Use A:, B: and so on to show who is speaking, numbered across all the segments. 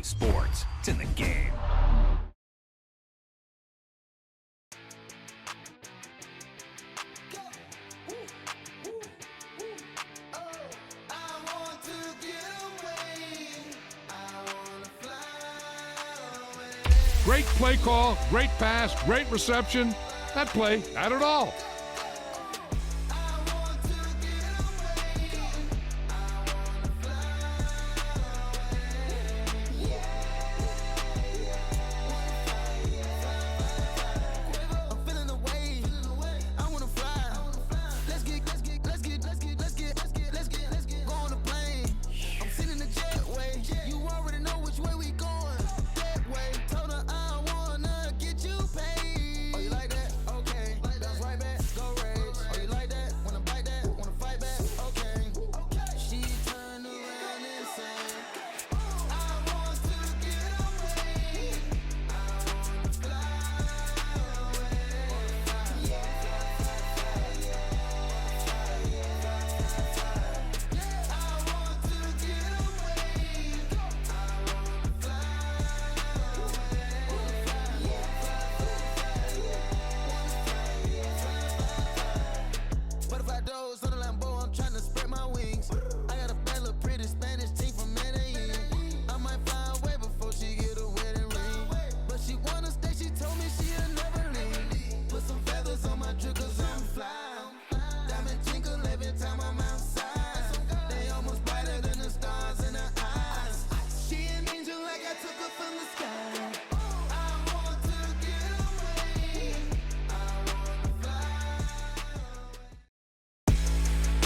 A: sports. It's in the game.
B: Great play call, great pass, great reception. That play had it all.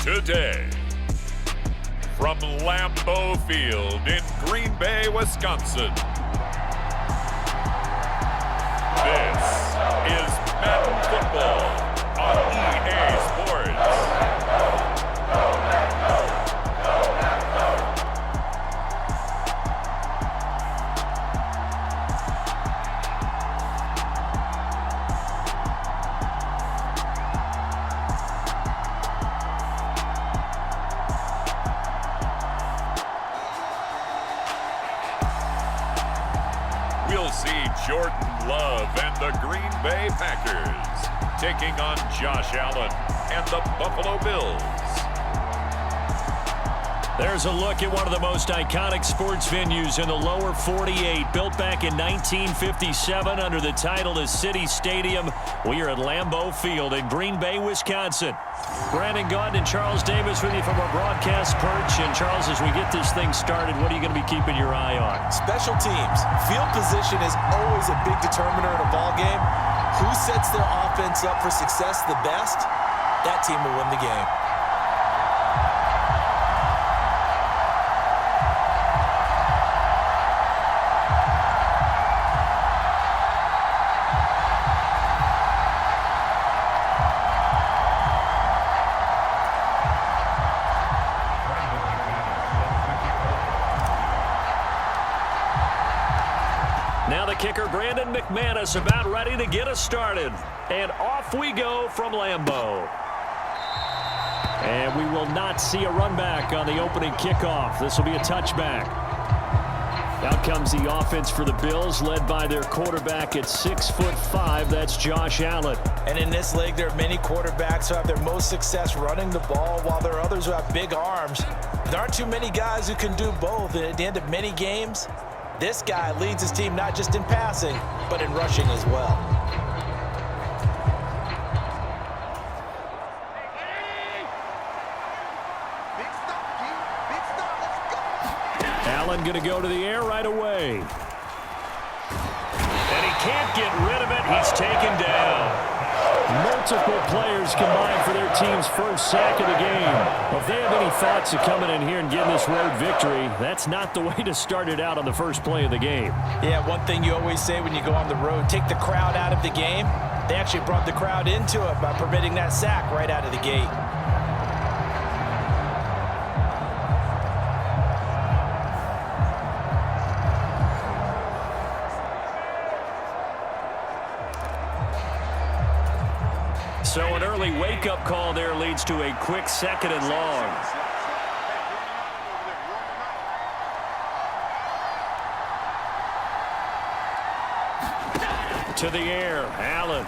C: Today, from Lambeau Field in Green Bay, Wisconsin, this is Madden Football on EA Sports. We'll see Jordan Love and the Green Bay Packers taking on Josh Allen and the Buffalo Bills.
D: There's a look at one of the most iconic sports venues in the lower 48, built back in 1957 under the title of City Stadium. We are at Lambeau Field in Green Bay, Wisconsin. Brandon Gaudin and Charles Davis with you from our broadcast perch. And Charles, as we get this thing started, what are you going to be keeping your eye on?
E: Special teams. Field position is always a big determiner in a ball game. Who sets their offense up for success the best, that team will win the game.
D: Now the kicker, Brandon McManus, about ready to get us started. And off we go from Lambeau. And we will not see a run back on the opening kickoff. This will be a touchback. Out comes the offense for the Bills, led by their quarterback at 6'5". That's Josh Allen.
E: And in this league, there are many quarterbacks who have their most success running the ball, while there are others who have big arms. There aren't too many guys who can do both. And at the end of many games, this guy leads his team not just in passing, but in rushing as well.
D: Allen going to go to the air right away. And he can't get rid of it. He's taken down. Multiple players combined for their team's first sack of the game. Well, if they have any thoughts of coming in here and getting this road victory, that's not the way to start it out on the first play of the game.
E: Yeah, one thing you always say when you go on the road, take the crowd out of the game. They actually brought the crowd into it by permitting that sack right out of the gate.
D: So an early wake-up call there leads to a quick 2nd and long. to the air. Allen.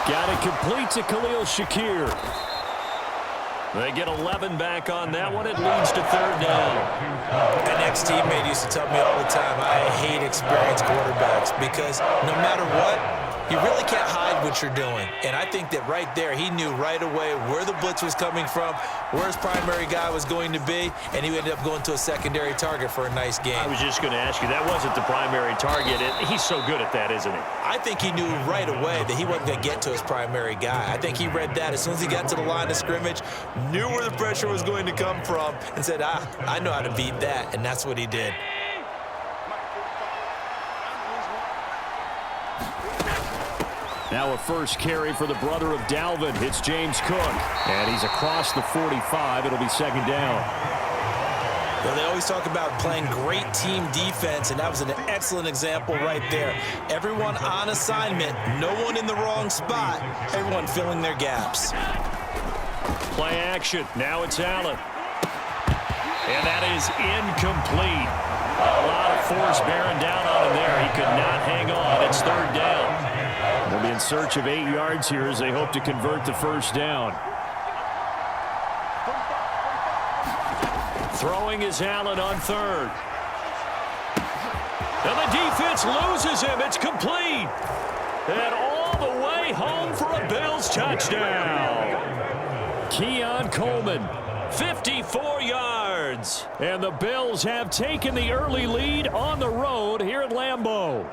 D: Got it complete to Khalil Shakir. They get 11 back on that one. It leads to third down.
E: An ex-teammate used to tell me all the time, I hate experienced quarterbacks because no matter what, you really can't hide what you're doing. And I think that right there, he knew right away where the blitz was coming from, where his primary guy was going to be, and he ended up going to a secondary target for a nice game.
D: I was just going to ask you, that wasn't the primary target. He's so good at that, isn't he?
E: I think he knew right away that he wasn't going to get to his primary guy. I think he read that as soon as he got to the line of scrimmage, knew where the pressure was going to come from, and said, I know how to beat that, and that's what he did.
D: Now a first carry for the brother of Dalvin. It's James Cook. And he's across the 45. It'll be second down.
E: Well, they always talk about playing great team defense, and that was an excellent example right there. Everyone on assignment, no one in the wrong spot, everyone filling their gaps.
D: Play action. Now it's Allen. And that is incomplete. A lot of force bearing down on him there. He could not hang on. It's third down. They'll be in search of 8 yards here as they hope to convert the first down. Throwing is Allen on third. And the defense loses him. It's complete. And all the way home for a Bills touchdown. Keon Coleman, 54 yards. And the Bills have taken the early lead on the road here at Lambeau.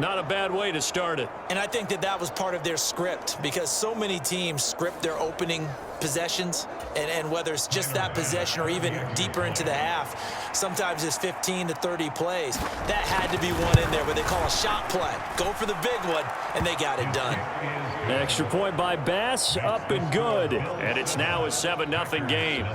D: Not a bad way to start it.
E: And I think that was part of their script because so many teams script their opening possessions, and whether it's just that possession or even deeper into the half, sometimes it's 15 to 30 plays. That had to be one in there where they call a shot play. Go for the big one, and they got it done.
D: Extra point by Bass, up and good. And it's now a 7-0 game.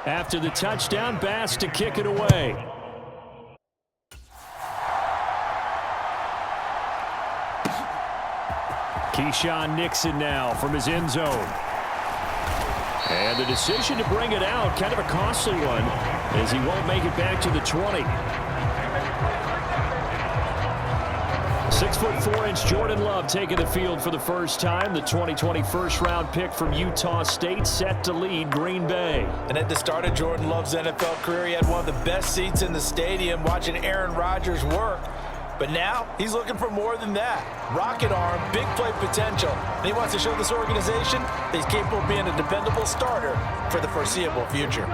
D: After the touchdown, Bass to kick it away. Keyshawn Nixon now from his end zone. And the decision to bring it out, kind of a costly one, as he won't make it back to the 20. 6'4" Jordan Love taking the field for the first time. The 2020 first-round pick from Utah State set to lead Green Bay.
E: And at the start of Jordan Love's NFL career, he had one of the best seats in the stadium watching Aaron Rodgers work. But now he's looking for more than that. Rocket arm, big play potential. And he wants to show this organization that he's capable of being a dependable starter for the foreseeable future.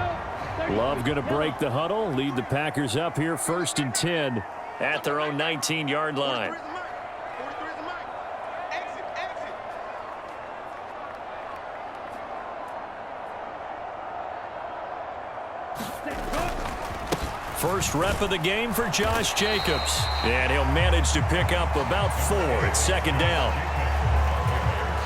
D: Love going to break the huddle, lead the Packers up here 1st and 10 at their own 19-yard line. First rep of the game for Josh Jacobs. And he'll manage to pick up about 4 at second down.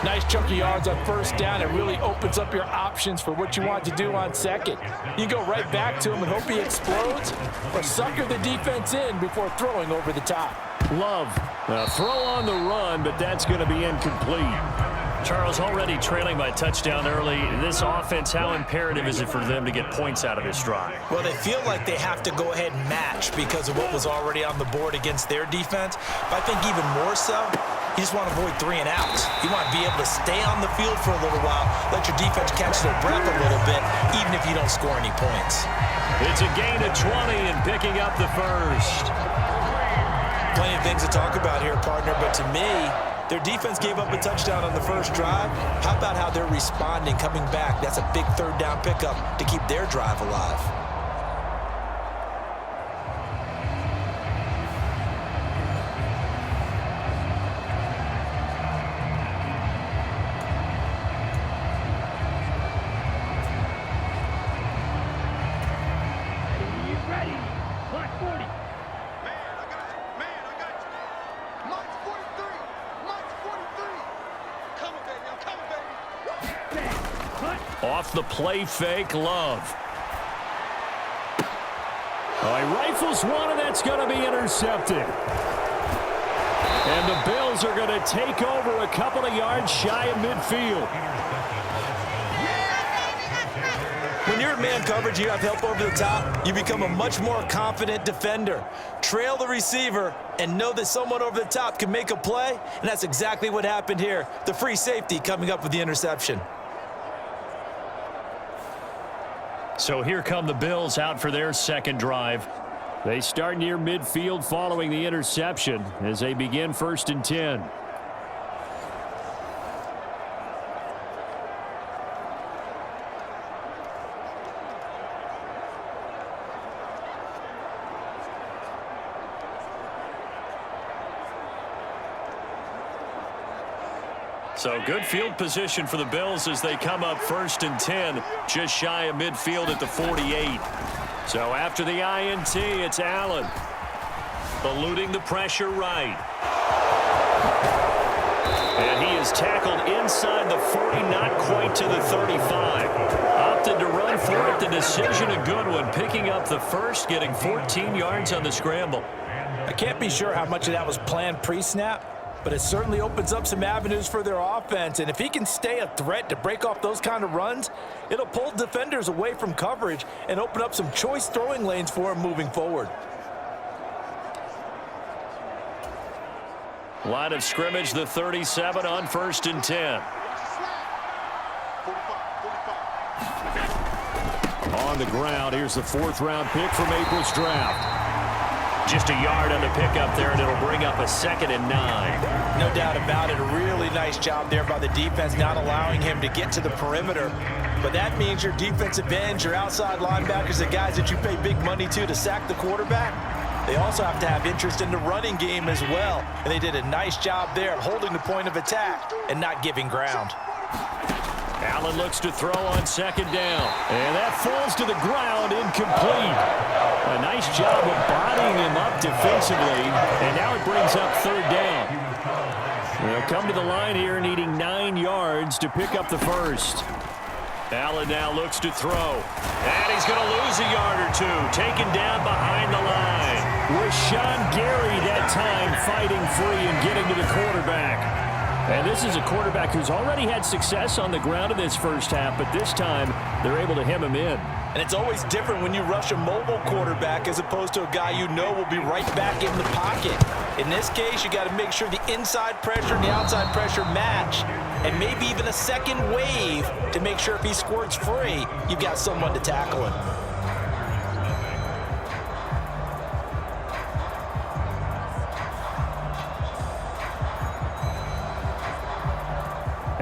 E: Nice chunky yards on first down. It really opens up your options for what you want to do on second. You go right back to him and hope he explodes, or sucker the defense in before throwing over the top.
D: Love, a throw on the run, but that's going to be incomplete. Charles, already trailing by touchdown early. This offense, how imperative is it for them to get points out of this drive?
E: Well, they feel like they have to go ahead and match because of what was already on the board against their defense. But I think even more so, you just want to avoid 3 and outs. You want to be able to stay on the field for a little while, let your defense catch their breath a little bit, even if you don't score any points.
D: It's a gain of 20 and picking up the first.
E: Plenty of things to talk about here, partner, but to me, their defense gave up a touchdown on the first drive. How about how they're responding, coming back? That's a big third down pickup to keep their drive alive.
D: Off the play fake, Love. Oh, he rifles one, and that's going to be intercepted. And the Bills are going to take over a couple of yards shy of midfield.
E: When you're in man coverage, you have help over the top, you become a much more confident defender. Trail the receiver and know that someone over the top can make a play, and that's exactly what happened here. The free safety coming up with the interception.
D: So here come the Bills out for their second drive. They start near midfield following the interception as they begin 1st and 10. So good field position for the Bills as they come up 1st and 10, just shy of midfield at the 48. So after the INT, it's Allen. Eluding the pressure right. And he is tackled inside the 40, not quite to the 35. Opted to run for it. The decision a good one, picking up the first, getting 14 yards on the scramble.
E: I can't be sure how much of that was planned pre-snap, but it certainly opens up some avenues for their offense. And if he can stay a threat to break off those kind of runs, it'll pull defenders away from coverage and open up some choice throwing lanes for him moving forward.
D: Line of scrimmage, the 37 on 1st and 10. On the ground, here's the 4th-round pick from April's draft. Just a yard on the pickup there, and it'll bring up a 2nd and 9.
E: No doubt about it. A really nice job there by the defense, not allowing him to get to the perimeter. But that means your defensive ends, your outside linebackers, the guys that you pay big money to sack the quarterback, they also have to have interest in the running game as well. And they did a nice job there holding the point of attack and not giving ground.
D: Allen looks to throw on 2nd down. And that falls to the ground, incomplete. A nice job of bodying him up defensively. And now it brings up 3rd down. They'll come to the line here needing 9 yards to pick up the first. Allen now looks to throw. And he's going to lose a yard or two. Taken down behind the line. Rashawn Gary that time fighting free and getting to the quarterback. And this is a quarterback who's already had success on the ground in this first half, but this time they're able to hem him in.
E: And it's always different when you rush a mobile quarterback as opposed to a guy you know will be right back in the pocket. In this case, you got to make sure the inside pressure and the outside pressure match, and maybe even a second wave to make sure if he squirts free, you've got someone to tackle him.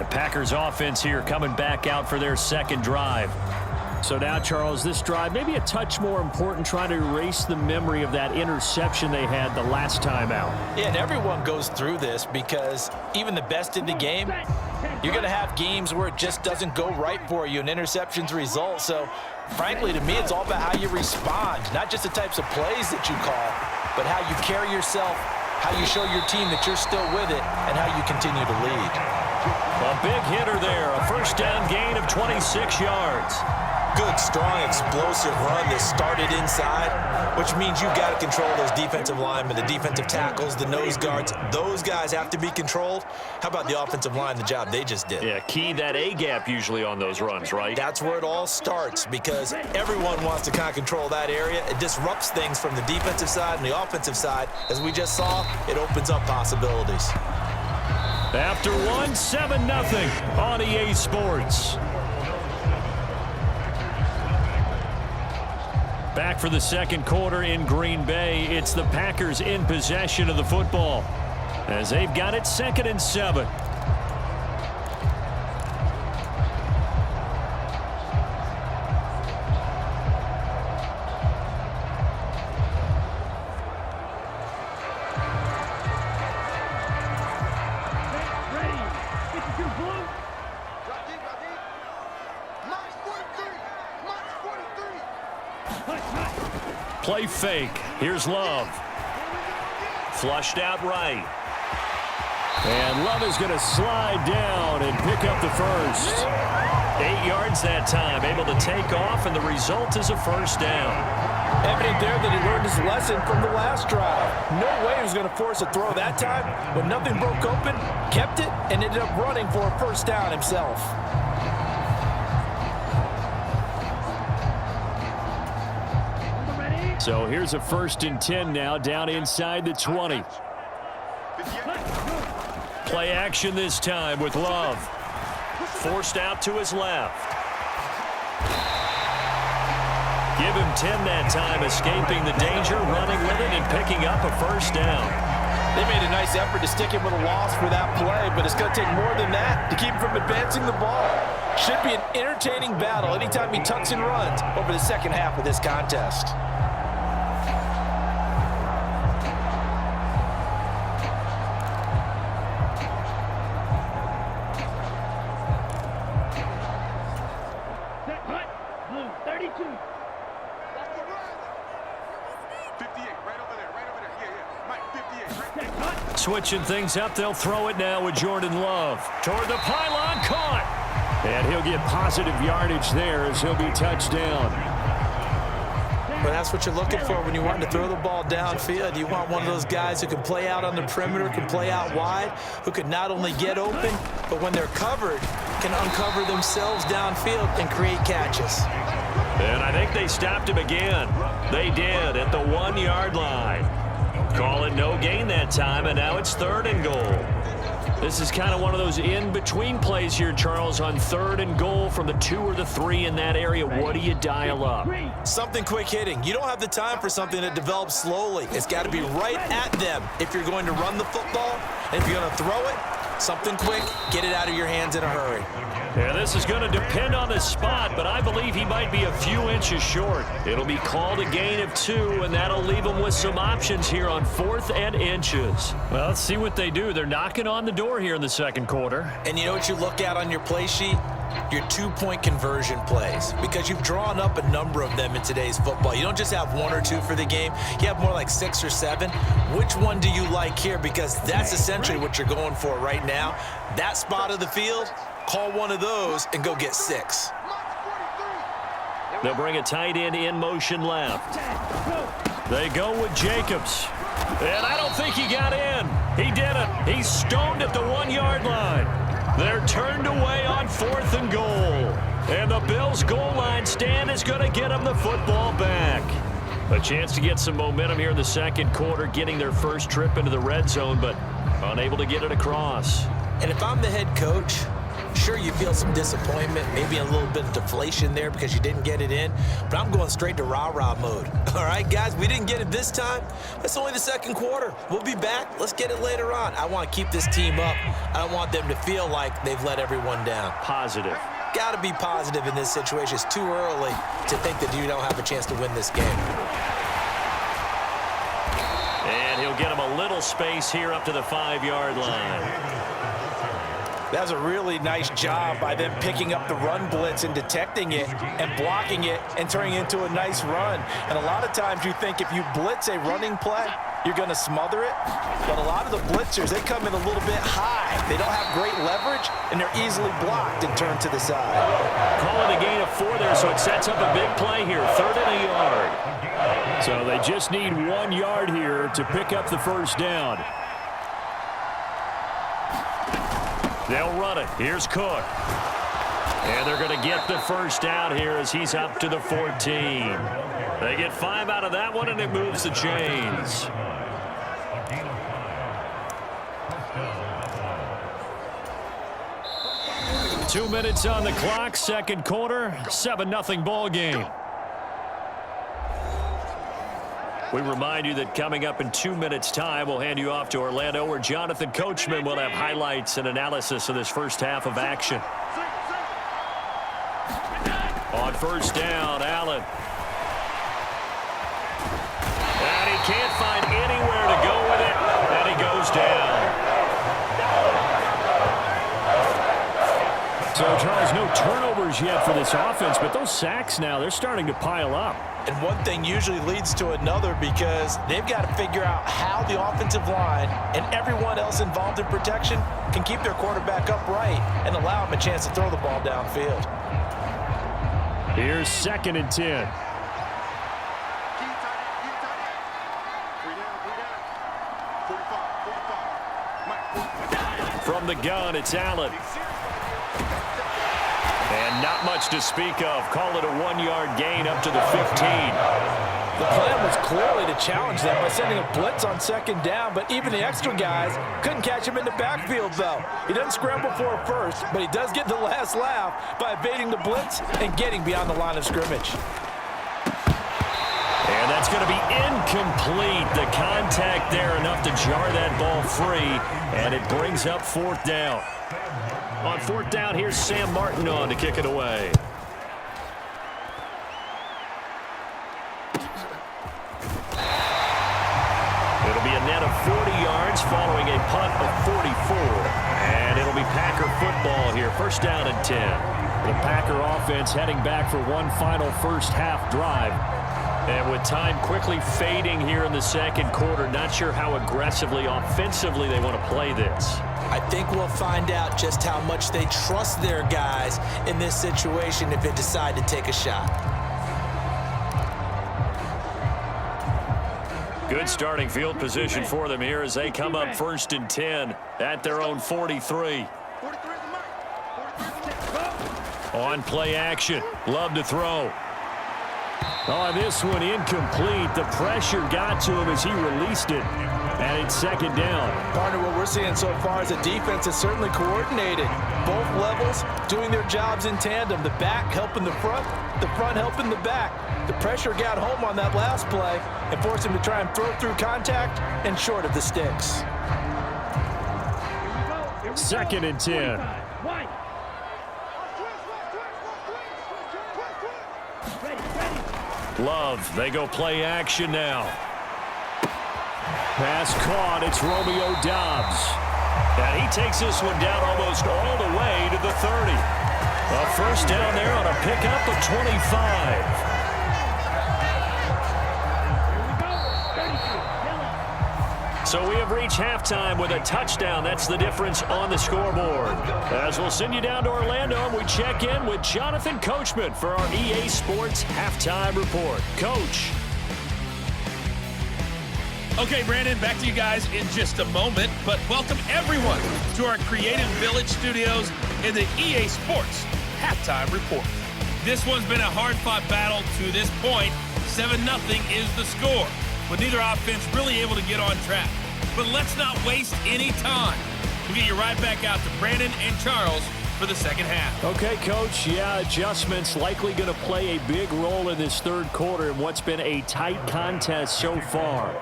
D: Packers offense here coming back out for their second drive. So now, Charles, this drive maybe a touch more important, trying to erase the memory of that interception they had the last time out.
E: Yeah, and everyone goes through this because even the best in the game, you're going to have games where it just doesn't go right for you and interceptions result. So, frankly, to me, it's all about how you respond, not just the types of plays that you call, but how you carry yourself, how you show your team that you're still with it, and how you continue to lead.
D: A big hitter there, a 1st down gain of 26 yards.
E: Good, strong, explosive run that started inside, which means you've got to control those defensive linemen, the defensive tackles, the nose guards. Those guys have to be controlled. How about the offensive line, the job they just did?
D: Yeah, key that A-gap usually on those runs, right?
E: That's where it all starts because everyone wants to kind of control that area. It disrupts things from the defensive side and the offensive side. As we just saw, it opens up possibilities.
D: After 1, 7-0 on EA Sports. Back for the second quarter in Green Bay. It's the Packers in possession of the football as they've got it 2nd and 7. Play fake. Here's Love. Flushed out right. And Love is going to slide down and pick up the first. 8 yards that time. Able to take off, and the result is a 1st down.
E: Evident there that he learned his lesson from the last drive. No way he was going to force a throw that time. When nothing broke open, kept it, and ended up running for a first down himself.
D: So here's a 1st and 10 now, down inside the 20. Play action this time with Love. Forced out to his left. Give him 10 that time, escaping the danger, running with it, and picking up a first down.
E: They made a nice effort to stick him with a loss for that play, but it's going to take more than that to keep him from advancing the ball. Should be an entertaining battle anytime he tucks and runs over the second half of this contest.
D: Switching things up, they'll throw it now with Jordan Love. Toward the pylon, caught. And he'll get positive yardage there as he'll be touched down.
E: But that's what you're looking for when you want to throw the ball downfield. You want one of those guys who can play out on the perimeter, can play out wide, who can not only get open, but when they're covered, can uncover themselves downfield and create catches.
D: And I think they stopped him again. They did at the 1-yard line. Call it no gain that time, and now it's 3rd and goal. This is kind of one of those in-between plays here, Charles, on 3rd and goal from the 2 or the 3 in that area. What do you dial up?
E: Something quick hitting. You don't have the time for something that develops slowly. It's got to be right at them if you're going to run the football. And if you're going to throw it, something quick, get it out of your hands in a hurry.
D: Yeah, this is going to depend on the spot, but I believe he might be a few inches short. It'll be called a gain of 2, and that'll leave him with some options here on 4th and inches. Well, let's see what they do. They're knocking on the door here in the second quarter.
E: And you know what you look at on your play sheet? Your 2-point conversion plays, because you've drawn up a number of them in today's football. You don't just have 1 or 2 for the game. You have more like 6 or 7. Which one do you like here? Because that's essentially what you're going for right now. That spot of the field, call one of those and go get 6.
D: They'll bring a tight end in motion left. They go with Jacobs. And I don't think he got in. He didn't. He's stoned at the 1-yard line. They're turned away on 4th and goal. And the Bills' goal line stand is going to get them the football back. A chance to get some momentum here in the second quarter, getting their first trip into the red zone, but unable to get it across.
E: And if I'm the head coach, sure, you feel some disappointment, maybe a little bit of deflation there because you didn't get it in, but I'm going straight to rah-rah mode. All right, guys, we didn't get it this time. That's only the second quarter. We'll be back. Let's get it later on. I want to keep this team up. I don't want them to feel like they've let everyone down.
D: Positive.
E: Got to be positive in this situation. It's too early to think that you don't have a chance to win this game.
D: And he'll get him a little space here up to the 5-yard line.
E: That was a really nice job by them picking up the run blitz and detecting it and blocking it and turning it into a nice run. And a lot of times you think if you blitz a running play, you're going to smother it. But a lot of the blitzers, they come in a little bit high. They don't have great leverage, and they're easily blocked and turned to the side.
D: Calling a gain of 4 there, so it sets up a big play here. 3rd and a yard. So they just need 1 yard here to pick up the first down. They'll run it. Here's Cook. And they're going to get the first down here as he's up to the 14. They get 5 out of that one, and it moves the chains. Two minutes on the clock, second quarter, 7-0 ball game. We remind you that coming up in 2 minutes' time, we'll hand you off to Orlando, where Jonathan Coachman will have highlights and analysis of this first half of action. On first down, Allen. And he can't find anywhere to go with it, and he goes down. So, Charles, no turnovers yet for this offense, but those sacks now, they're starting to pile up.
E: And one thing usually leads to another because they've got to figure out how the offensive line and everyone else involved in protection can keep their quarterback upright and allow him a chance to throw the ball downfield.
D: Here's 2nd and 10. From the gun, it's Allen. And not much to speak of. Call it a 1-yard gain up to the 15.
E: The plan was clearly to challenge them by sending a blitz on second down, but even the extra guys couldn't catch him in the backfield, though. He doesn't scramble for a first, but he does get the last laugh by evading the blitz and getting beyond the line of scrimmage.
D: And that's going to be incomplete. The contact there enough to jar that ball free, and it brings up fourth down. On fourth down, here's Sam Martin on to kick it away. It'll be a net of 40 yards following a punt of 44. And it'll be Packer football here. First down and 10. The Packer offense heading back for one final first half drive. And with time quickly fading here in the second quarter, not sure how aggressively, offensively they want to play this.
E: I think we'll find out just how much they trust their guys in this situation if they decide to take a shot.
D: Good starting field position for them here as they come up first and 10 at their own 43. On play action. Love to throw. Oh, this one incomplete. The pressure got to him as he released it. And it's second down.
E: Partner, what we're seeing so far is the defense is certainly coordinated. Both levels doing their jobs in tandem. The back helping the front helping the back. The pressure got home on that last play and forced him to try and throw through contact and short of the sticks.
D: Second and 10. Love, they go play action now. Pass caught, it's Romeo Doubs. And he takes this one down almost all the way to the 30. A first down there on a pickup of 25. So we have reached halftime with a touchdown. That's the difference on the scoreboard. As we'll send you down to Orlando, and we check in with Jonathan Coachman for our EA Sports Halftime Report. Coach.
F: Okay, Brandon, back to you guys in just a moment, but welcome everyone to our Creative Village studios in the EA Sports Halftime Report. This one's been a hard-fought battle to this point. 7-0 is the score, with neither offense really able to get on track. But let's not waste any time. We'll get you right back out to Brandon and Charles for the second half.
D: Okay, Coach. Yeah, adjustments likely going to play a big role in this third quarter in what's been a tight contest so far.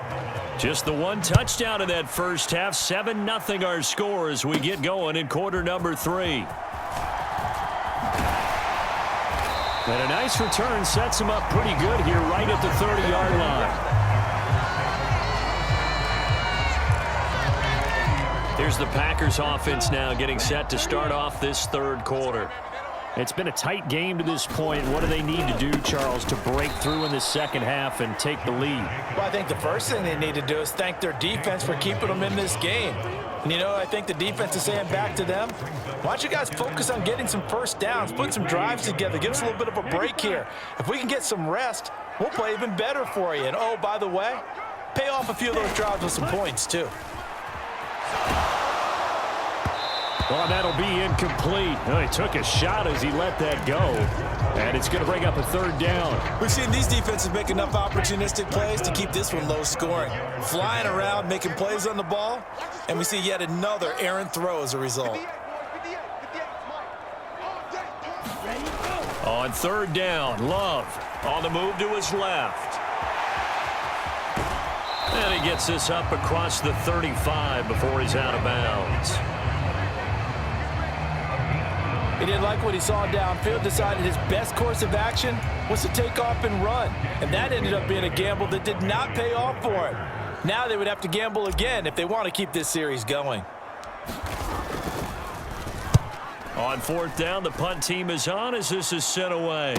D: Just the one touchdown in that first half. 7-0 our score as we get going in quarter number 3. And a nice return sets him up pretty good here right at the 30-yard line. Here's the Packers offense now getting set to start off this third quarter. It's been a tight game to this point. What do they need to do, Charles, to break through in the second half and take the lead?
E: Well, I think the first thing they need to do is thank their defense for keeping them in this game. And, you know, I think the defense is saying back to them, why don't you guys focus on getting some first downs, put some drives together, give us a little bit of a break here. If we can get some rest, we'll play even better for you. And, oh, by the way, pay off a few of those drives with some points, too.
D: Well, that'll be incomplete. Oh, he took a shot as he let that go. And it's going to bring up a third down.
E: We've seen these defenses make enough opportunistic plays to keep this one low scoring. Flying around, making plays on the ball, and we see yet another errant throw as a result.
D: On third down, Love on the move to his left. And he gets this up across the 35 before he's out of bounds.
E: He didn't like what he saw downfield, decided his best course of action was to take off and run. And that ended up being a gamble that did not pay off for him. Now they would have to gamble again if they want to keep this series going.
D: On fourth down, the punt team is on as this is sent away.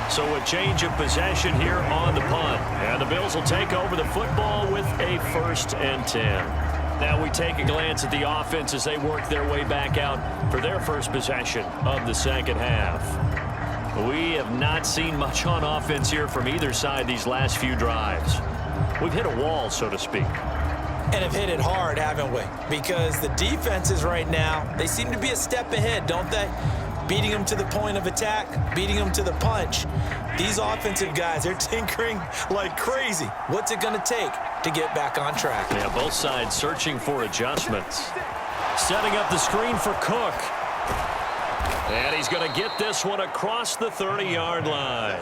D: So a change of possession here on the punt. And the Bills will take over the football with a 1st and 10. Now we take a glance at the offense as they work their way back out for their first possession of the second half. We have not seen much on offense here from either side these last few drives. We've hit a wall, so to speak.
E: And have hit it hard, haven't we? Because the defenses right now, they seem to be a step ahead, don't they? Beating them to the point of attack, beating them to the punch. These offensive guys, they're tinkering like crazy. What's it going to take to get back on track?
D: Yeah, both sides searching for adjustments. Setting up the screen for Cook. And he's going to get this one across the 30-yard line.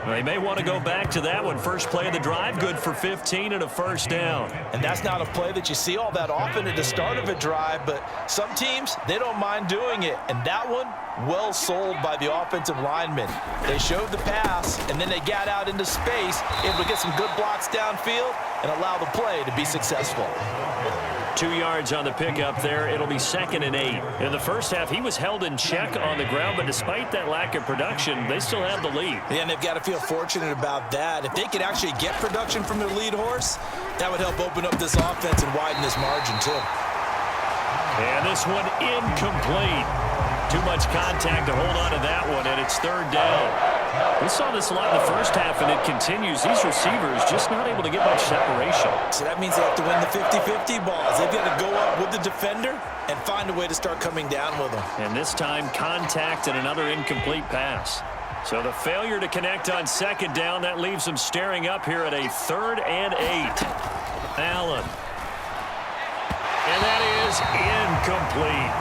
D: They may want to go back to that one. First play of the drive, good for 15 and a first down.
E: And that's not a play that you see all that often at the start of a drive, but some teams, they don't mind doing it. And that one, well sold by the offensive linemen. They showed the pass, and then they got out into space, able to get some good blocks downfield and allow the play to be successful.
D: 2 yards on the pickup there. It'll be 2nd and 8. In the first half, he was held in check on the ground, but despite that lack of production, they still have the lead.
E: Yeah, and they've got to feel fortunate about that. If they could actually get production from their lead horse, that would help open up this offense and widen this margin too.
D: And this one incomplete. Too much contact to hold on to that one, and it's 3rd down. We saw this a lot in the first half, and it continues. These receivers just not able to get much separation.
E: So that means they have to win the 50-50 balls. They've got to go up with the defender and find a way to start coming down with them.
D: And this time, contact and another incomplete pass. So the failure to connect on 2nd down, that leaves them staring up here at a 3rd and 8. Allen. And that is incomplete.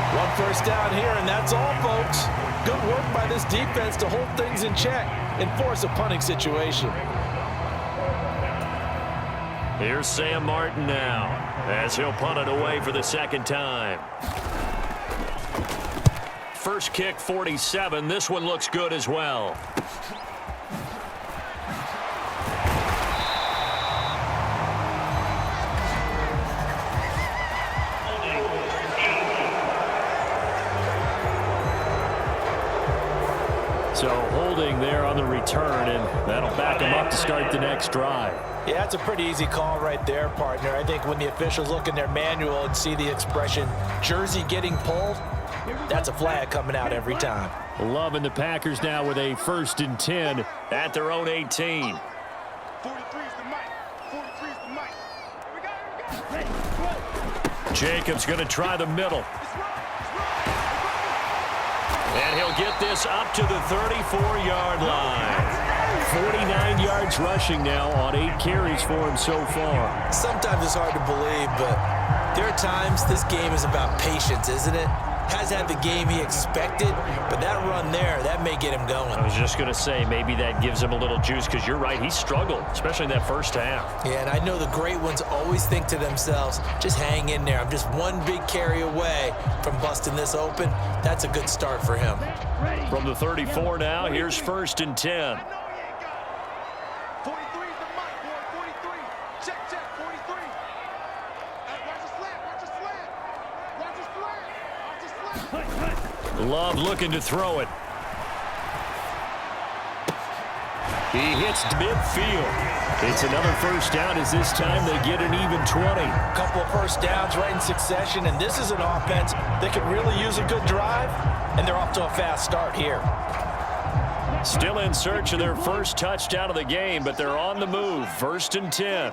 E: One first down here, and that's all, folks. Good work by this defense to hold things in check and force a punting situation.
D: Here's Sam Martin now, as he'll punt it away for the 2nd time. First kick, 47. This one looks good as well. So holding there on the return, and that'll back him up to start the next drive.
E: Yeah, that's a pretty easy call right there, partner. I think when the officials look in their manual and see the expression jersey getting pulled, that's a flag coming out every time.
D: Loving the Packers now with a 1st and 10 at their own 18.
G: 43 is the mic. 43 is the mic.
D: Jacobs going to try the middle. And he'll get this up to the 34-yard line. 49 yards rushing now on 8 carries for him so far.
E: Sometimes it's hard to believe, but there are times this game is about patience, isn't it? Has had the game he expected, but that run there, that may get him going.
D: I was just going to say, maybe that gives him a little juice, because you're right, he struggled, especially in that first half.
E: Yeah, and I know the great ones always think to themselves, just hang in there. I'm just one big carry away from busting this open. That's a good start for him.
D: From the 34 now, here's 1st and 10.
G: 43 is the mic, boy. 43. Check, 43. Watch the slant, watch the slant. Watch the slant.
D: Love looking to throw it. He hits midfield. It's another first down, as this time they get an even 20.
E: A couple of first downs right in succession, and this is an offense that could really use a good drive, and they're off to a fast start here.
D: Still in search of their first touchdown of the game, but they're on the move. 1st and 10.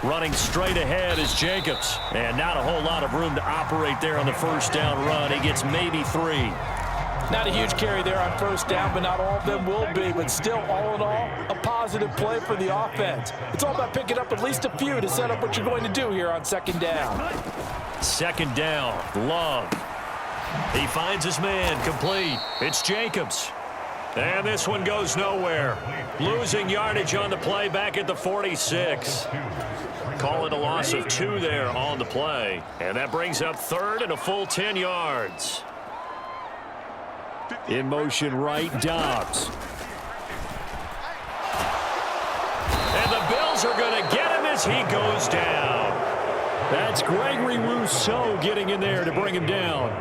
D: Running straight ahead is Jacobs. And not a whole lot of room to operate there on the first down run. He gets maybe 3.
E: Not a huge carry there on first down, but not all of them will be. But still, all in all, a positive play for the offense. It's all about picking up at least a few to set up what you're going to do here on 2nd down.
D: 2nd down, Love. He finds his man, complete. It's Jacobs. And this one goes nowhere. Losing yardage on the play back at the 46. Call it a loss of 2 there on the play. And that brings up 3rd and a full 10 yards. In motion right, Dobbs. And the Bills are going to get him as he goes down. That's Gregory Rousseau getting in there to bring him down.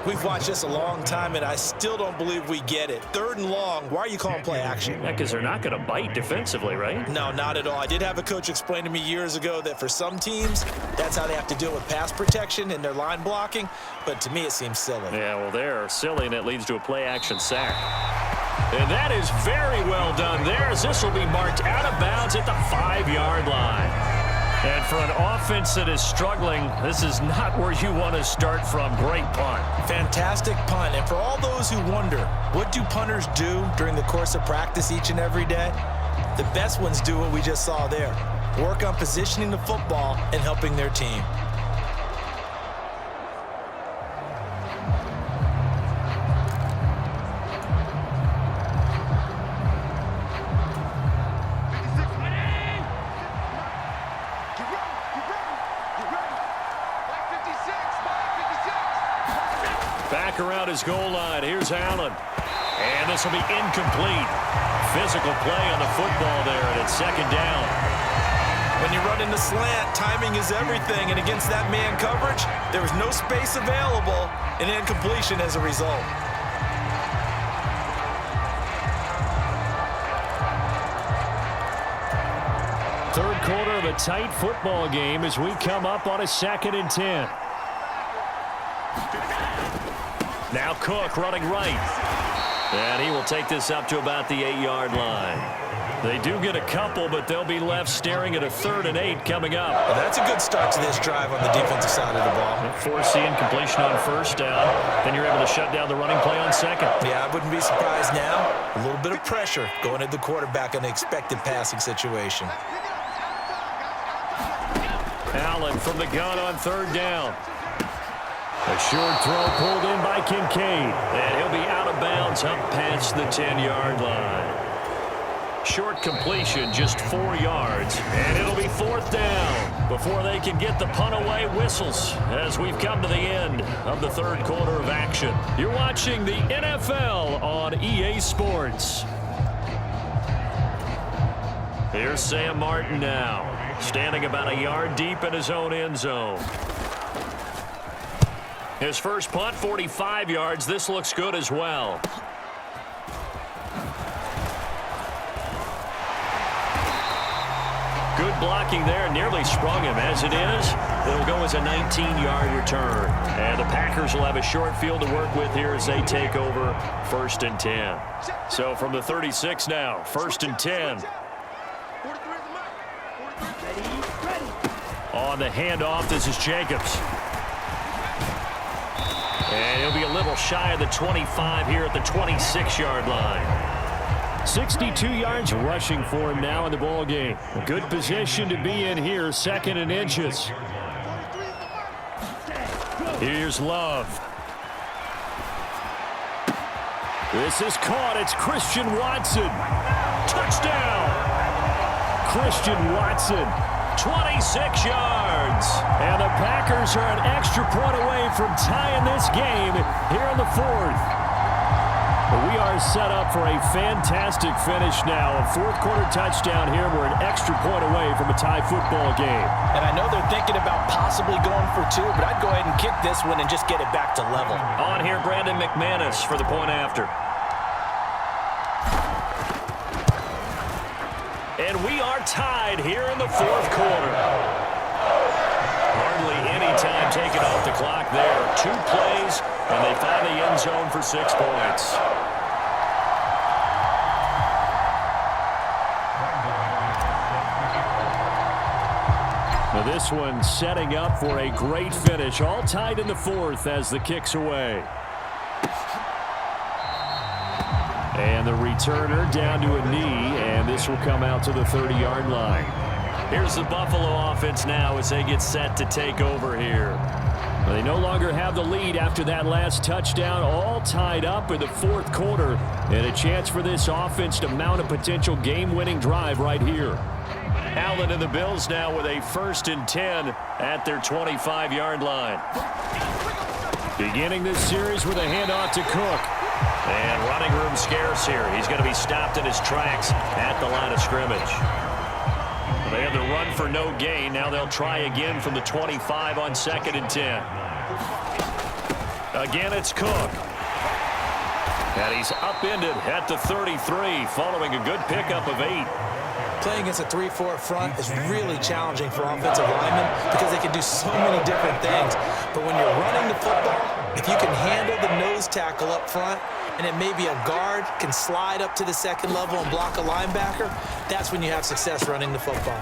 E: We've watched this a long time, and I still don't believe we get it. 3rd and long, why are you calling play action?
D: Yeah, because they're not going to bite defensively, right?
E: No, not at all. I did have a coach explain to me years ago that for some teams, that's how they have to deal with pass protection and their line blocking, but to me it seems silly.
D: Yeah, well, they're silly, and it leads to a play action sack. And that is very well done there, as this will be marked out of bounds at the 5-yard line. And for an offense that is struggling, this is not where you want to start from. Great punt.
E: Fantastic punt. And for all those who wonder, what do punters do during the course of practice each and every day? The best ones do what we just saw there. Work on positioning the football and helping their team.
D: Back around his goal line. Here's Allen. And this will be incomplete. Physical play on the football there, and it's 2nd down.
E: When you run in the slant, timing is everything, and against that man coverage, there was no space available, and incompletion as a result.
D: Third quarter of a tight football game as we come up on a 2nd and 10. Now Cook running right. And he will take this up to about the 8-yard line. They do get a couple, but they'll be left staring at a 3rd and 8 coming up.
E: Well, that's a good start to this drive on the defensive side of the ball.
D: Forcing completion on 1st down. Then you're able to shut down the running play on 2nd.
E: Yeah, I wouldn't be surprised now. A little bit of pressure going at the quarterback in an expected passing situation.
D: Allen from the gun on 3rd down. A short throw pulled in by Kincaid. And he'll be out of bounds up past the 10-yard line. Short completion, just 4 yards. And it'll be 4th down before they can get the punt away. Whistles as we've come to the end of the 3rd quarter of action. You're watching the NFL on EA Sports. Here's Sam Martin now, standing about a yard deep in his own end zone. His first punt, 45 yards. This looks good as well. Good blocking there. Nearly sprung him. As it is, it'll go as a 19-yard return. And the Packers will have a short field to work with here as they take over 1st and 10. So from the 36 now, 1st and 10. On the handoff, this is Jacobs. And he'll be a little shy of the 25 here at the 26-yard line. 62 yards rushing for him now in the ball game. A good position to be in here, 2nd and inches. Here's Love. This is caught. It's Christian Watson. Touchdown. Christian Watson. 26 yards. And the Packers are an extra point away from tying this game here in the 4th. We are set up for a fantastic finish now. A 4th quarter touchdown here. We're an extra point away from a tie football game.
E: And I know they're thinking about possibly going for 2, but I'd go ahead and kick this one and just get it back to level.
D: On here, Brandon McManus for the point after. And we are tied here in the 4th quarter. Hardly any time taken off the clock there. 2 plays, and they find the end zone for 6 points. Now this one setting up for a great finish. All tied in the 4th as the kick's away. And the returner down to a knee, and this will come out to the 30-yard line. Here's the Buffalo offense now as they get set to take over here. They no longer have the lead after that last touchdown, all tied up in the 4th quarter, and a chance for this offense to mount a potential game-winning drive right here. Allen and the Bills now with a 1st and 10 at their 25-yard line. Beginning this series with a handoff to Cook. And running room scarce here. He's going to be stopped in his tracks at the line of scrimmage. They had the run for no gain. Now they'll try again from the 25 on 2nd and 10. Again, it's Cook. And he's upended at the 33 following a good pickup of 8.
E: Playing against a 3-4 front is really challenging for offensive linemen because they can do so many different things. But when you're running the football, if you can handle the nose tackle up front, and it may be a guard can slide up to the second level and block a linebacker, that's when you have success running the football.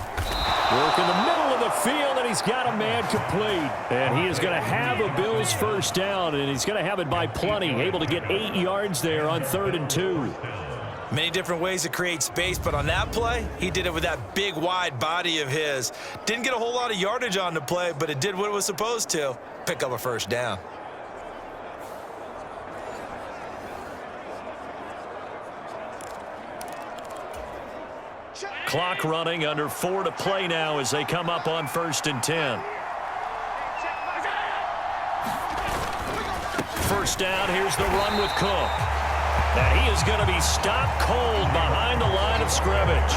D: Work in the middle of the field, and he's got a man complete. And he is going to have a Bills first down, and he's going to have it by plenty, able to get 8 yards there on 3rd and 2.
E: Many different ways to create space, but on that play, he did it with that big, wide body of his. Didn't get a whole lot of yardage on the play, but it did what it was supposed to. Pick up a first down.
D: Clock running, under 4 to play now as they come up on 1st and 10. First down, here's the run with Cook. Now he is going to be stopped cold behind the line of scrimmage.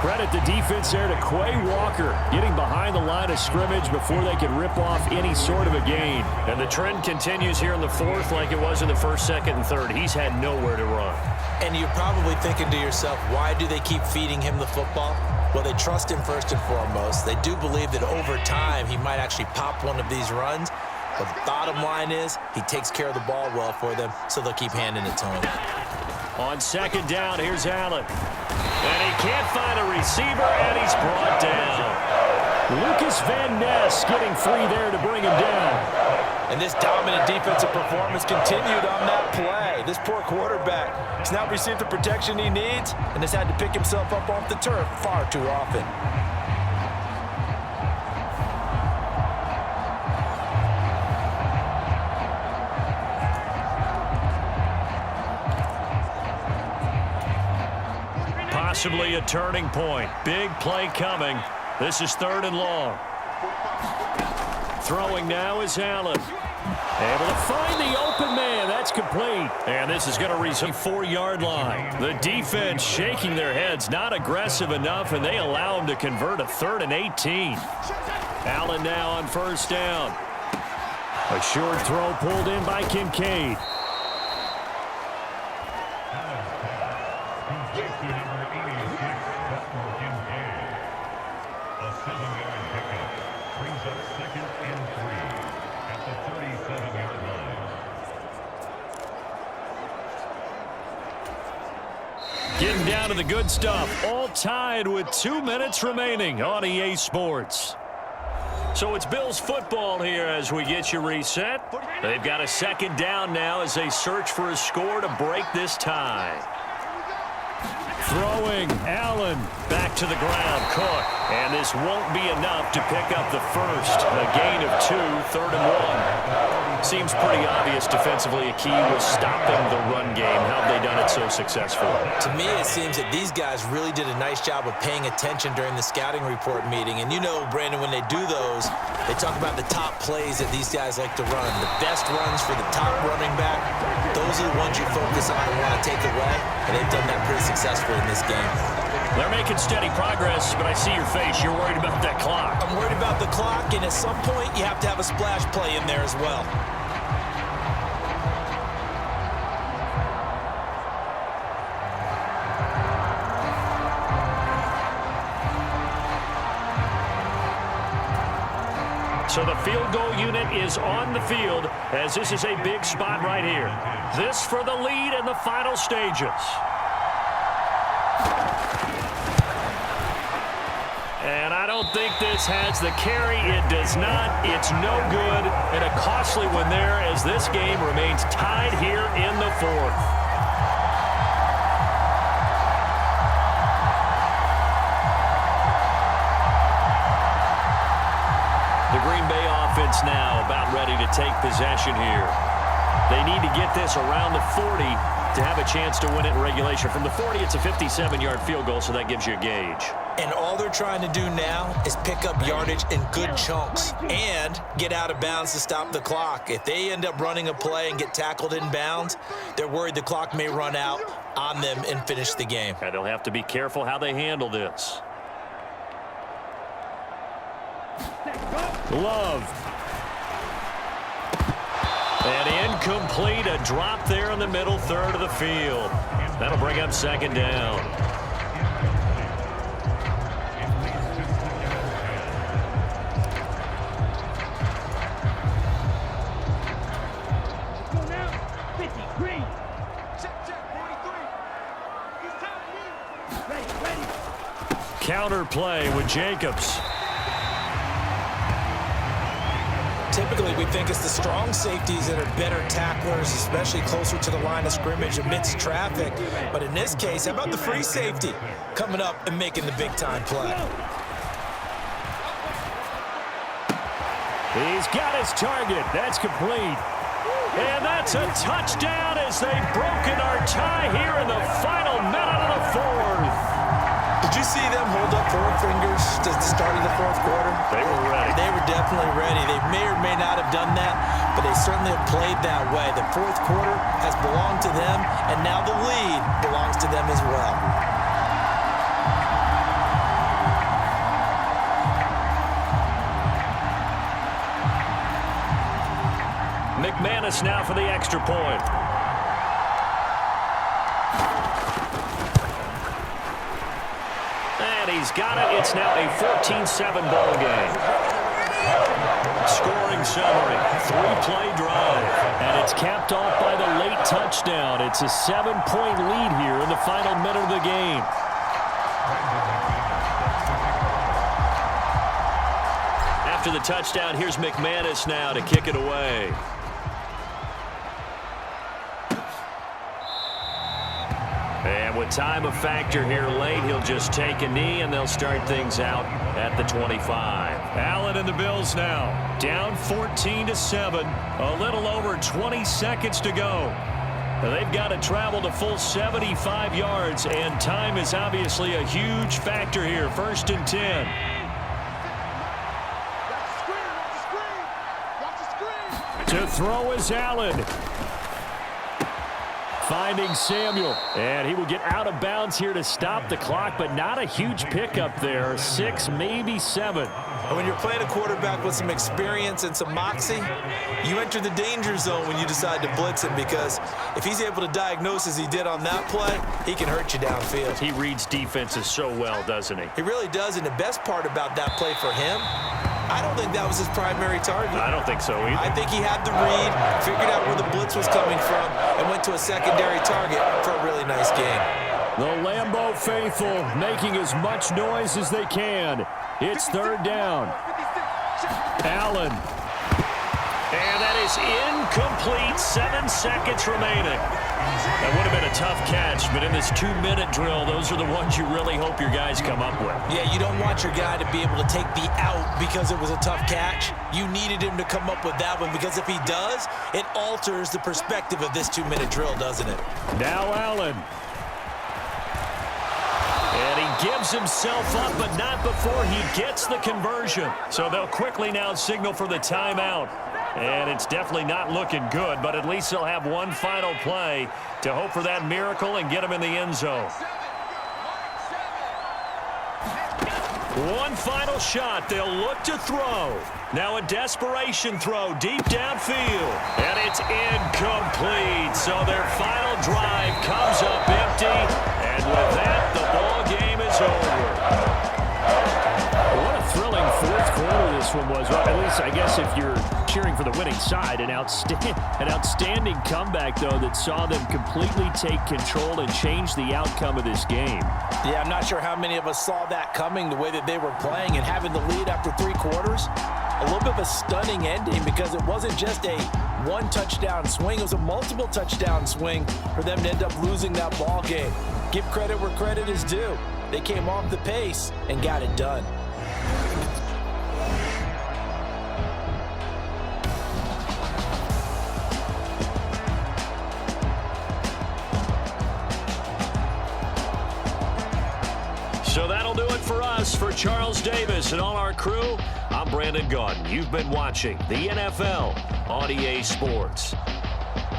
D: Credit the defense there to Quay Walker, getting behind the line of scrimmage before they could rip off any sort of a gain. And the trend continues here in the 4th like it was in the 1st, 2nd, and 3rd. He's had nowhere to run.
E: And you're probably thinking to yourself, why do they keep feeding him the football? Well, they trust him first and foremost. They do believe that over time he might actually pop one of these runs. But the bottom line is he takes care of the ball well for them, so they'll keep handing it to him.
D: On 2nd down, here's Allen. And he can't find a receiver, and he's brought down. Lucas Van Ness getting free there to bring him down.
E: And this dominant defensive performance continued on that play. This poor quarterback has now received the protection he needs and has had to pick himself up off the turf far too often.
D: Possibly a turning point. Big play coming. This is 3rd and long. Throwing now is Allen. Able to find the open man. That's complete. And this is going to reach a 4-yard line. The defense shaking their heads, not aggressive enough, and they allow him to convert a 3rd and 18. Allen now on 1st down. A short throw pulled in by Kincaid. Getting down to the good stuff. All tied with 2 minutes remaining on EA Sports. So it's Bills football here as we get you reset. They've got a 2nd down now as they search for a score to break this tie. Throwing, Allen back to the ground, Cook. And this won't be enough to pick up the first. A gain of 2, 3rd and 1. Seems pretty obvious defensively a key was stopping the run game. How have they done it so successfully?
E: To me, it seems that these guys really did a nice job of paying attention during the scouting report meeting. And you know, Brandon, when they do those, they talk about the top plays that these guys like to run. The best runs for the top running back, those are the ones you focus on and want to take away. And they've done that pretty successfully in this game.
D: They're making steady progress, but I see your face. You're worried about that clock.
E: I'm worried about the clock, and at some point, you have to have a splash play in there as well.
D: So the field goal unit is on the field as this is a big spot right here. This for the lead in the final stages. And I don't think this has the carry. It does not. It's no good. And a costly one there as this game remains tied here in the 4th. The Green Bay offense now about ready to take possession here. They need to get this around the 40 to have a chance to win it in regulation. From the 40, it's a 57-yard field goal, so that gives you a gauge.
E: And all they're trying to do now is pick up yardage in good chunks and get out of bounds to stop the clock. If they end up running a play and get tackled in bounds, they're worried the clock may run out on them and finish the game.
D: And they'll have to be careful how they handle this. Love. And incomplete, a drop there in the middle third of the field. That'll bring up second down. Counter play with Jacobs.
E: Typically, we think it's the strong safeties that are better tacklers, especially closer to the line of scrimmage amidst traffic. But in this case, how about the free safety coming up and making the big-time play?
D: He's got his target. That's complete. And that's a touchdown as they've broken our tie here in the final minute of the fourth.
E: Did you see them hold up four fingers to the start of the fourth quarter?
D: They were ready.
E: They were definitely ready. They may or may not have done that, but they certainly have played that way. The fourth quarter has belonged to them, and now the lead belongs to them as well.
D: McManus now for the extra point. And he's got it. It's now a 14-7 ball game. Scoring summary, 3-play drive. And it's capped off by the late touchdown. It's a 7-point lead here in the final minute of the game. After the touchdown, here's McManus now to kick it away. And with time a factor here late, he'll just take a knee, and they'll start things out at the 25. Allen and the Bills now down 14-7. A little over 20 seconds to go. They've got to travel the full 75 yards, and time is obviously a huge factor here. 1st and 10. To throw is Allen. Finding Samuel, and he will get out of bounds here to stop the clock, but not a huge pickup there. 6, maybe 7.
E: And when you're playing a quarterback with some experience and some moxie, you enter the danger zone when you decide to blitz him, because if he's able to diagnose as he did on that play, he can hurt you downfield.
D: He reads defenses so well, doesn't he?
E: He really does, and the best part about that play for him, I don't think that was his primary target.
D: I don't think so either.
E: I think he had the read, figured out where the blitz was coming from, and went to a secondary target for a really nice game.
D: The Lambeau faithful making as much noise as they can. It's 3rd down. Allen. And that is incomplete. 7 seconds remaining. That would have been a tough catch, but in this 2-minute drill, those are the ones you really hope your guys come up with.
E: Yeah, you don't want your guy to be able to take the out because it was a tough catch. You needed him to come up with that one, because if he does, it alters the perspective of this 2-minute drill, doesn't it?
D: Now Allen. And he gives himself up, but not before he gets the conversion. So they'll quickly now signal for the timeout. And it's definitely not looking good, but at least they'll have one final play to hope for that miracle and get him in the end zone. One final shot. They'll look to throw. Now a desperation throw deep downfield. And it's incomplete. So their final drive comes up empty. And with that, the ball game is over. What a thrilling fourth quarter this one was. Well, at least, I guess, if you're cheering for the winning side, an outstanding comeback, though, that saw them completely take control and change the outcome of this game.
E: Yeah, I'm not sure how many of us saw that coming, the way that they were playing and having the lead after 3 quarters. A little bit of a stunning ending, because it wasn't just a one-touchdown swing. It was a multiple touchdown swing for them to end up losing that ball game. Give credit where credit is due. They came off the pace and got it done.
D: So that'll do it for us. For Charles Davis and all our crew, I'm Brandon Gaudin. You've been watching the NFL on EA Sports.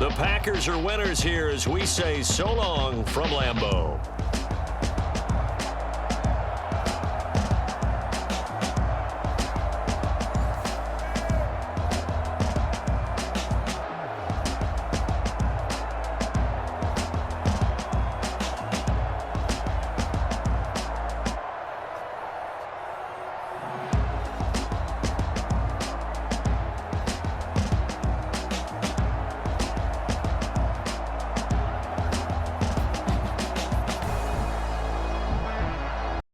D: The Packers are winners here as we say so long from Lambeau.